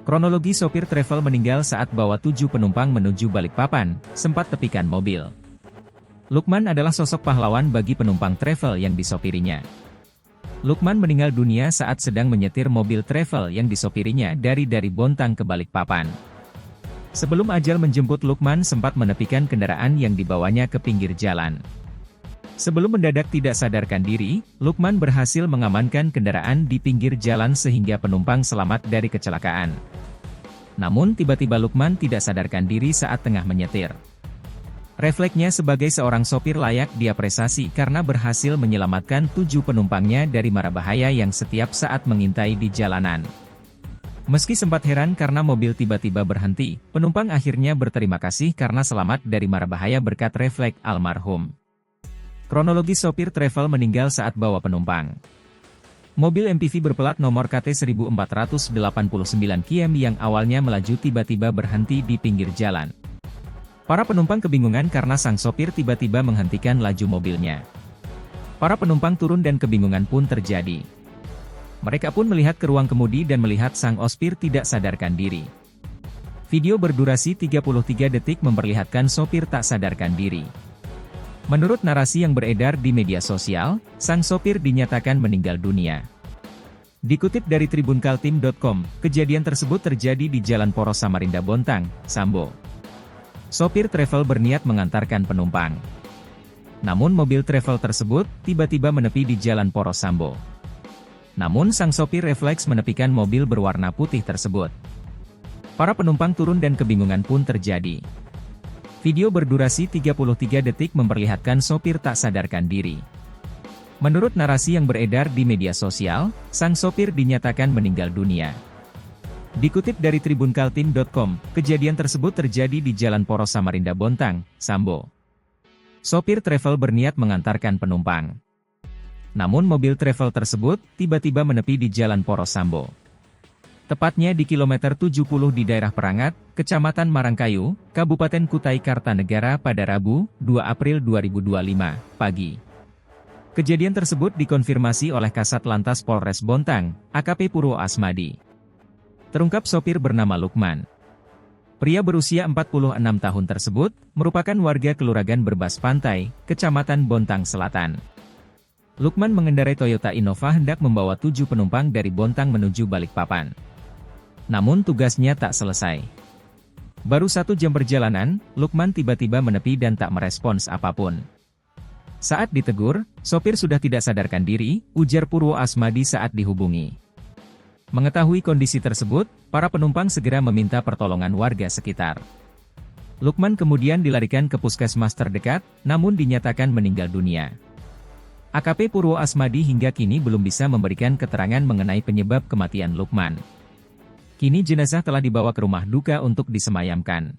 Kronologi sopir travel meninggal saat bawa 7 penumpang menuju Balikpapan, sempat tepikan mobil. Lukman adalah sosok pahlawan bagi penumpang travel yang disopirinya. Lukman meninggal dunia saat sedang menyetir mobil travel yang disopirinya dari Bontang ke Balikpapan. Sebelum ajal menjemput, Lukman sempat menepikan kendaraan yang dibawanya ke pinggir jalan. Sebelum mendadak tidak sadarkan diri, Lukman berhasil mengamankan kendaraan di pinggir jalan sehingga penumpang selamat dari kecelakaan. Namun tiba-tiba Lukman tidak sadarkan diri saat tengah menyetir. Refleksnya sebagai seorang sopir layak diapresiasi karena berhasil menyelamatkan 7 penumpangnya dari mara bahaya yang setiap saat mengintai di jalanan. Meski sempat heran karena mobil tiba-tiba berhenti, penumpang akhirnya berterima kasih karena selamat dari mara bahaya berkat refleks almarhum. Kronologi sopir travel meninggal saat bawa penumpang. Mobil MPV berplat nomor KT 1489 KM yang awalnya melaju tiba-tiba berhenti di pinggir jalan. Para penumpang kebingungan karena sang sopir tiba-tiba menghentikan laju mobilnya. Para penumpang turun dan kebingungan pun terjadi. Mereka pun melihat ke ruang kemudi dan melihat sang ospir tidak sadarkan diri. Video berdurasi 33 detik memperlihatkan sopir tak sadarkan diri. Menurut narasi yang beredar di media sosial, sang sopir dinyatakan meninggal dunia. Dikutip dari tribunkaltim.com, kejadian tersebut terjadi di Jalan Poros Samarinda Bontang, Sambo. Sopir travel berniat mengantarkan penumpang. Namun mobil travel tersebut tiba-tiba menepi di Jalan Poros Sambo. Namun sang sopir refleks menepikan mobil berwarna putih tersebut. Para penumpang turun dan kebingungan pun terjadi. Video berdurasi 33 detik memperlihatkan sopir tak sadarkan diri. Menurut narasi yang beredar di media sosial, sang sopir dinyatakan meninggal dunia. Dikutip dari tribunkaltim.com, kejadian tersebut terjadi di Jalan Poros Samarinda Bontang, Sambo. Sopir travel berniat mengantarkan penumpang. Namun mobil travel tersebut tiba-tiba menepi di Jalan Poros Sambo. Tepatnya di kilometer 70 di daerah Perangat, Kecamatan Marangkayu, Kabupaten Kutai Kartanegara pada Rabu, 2 April 2025, pagi. Kejadian tersebut dikonfirmasi oleh Kasat Lantas Polres Bontang, AKP Purwo Asmadi. Terungkap sopir bernama Lukman. Pria berusia 46 tahun tersebut, merupakan warga Kelurahan Berbas Pantai, Kecamatan Bontang Selatan. Lukman mengendarai Toyota Innova hendak membawa 7 penumpang dari Bontang menuju Balikpapan. Namun tugasnya tak selesai. Baru 1 jam perjalanan, Lukman tiba-tiba menepi dan tak merespons apapun. Saat ditegur, sopir sudah tidak sadarkan diri, ujar Purwo Asmadi saat dihubungi. Mengetahui kondisi tersebut, para penumpang segera meminta pertolongan warga sekitar. Lukman kemudian dilarikan ke puskesmas terdekat, namun dinyatakan meninggal dunia. AKP Purwo Asmadi hingga kini belum bisa memberikan keterangan mengenai penyebab kematian Lukman. Kini jenazah telah dibawa ke rumah duka untuk disemayamkan.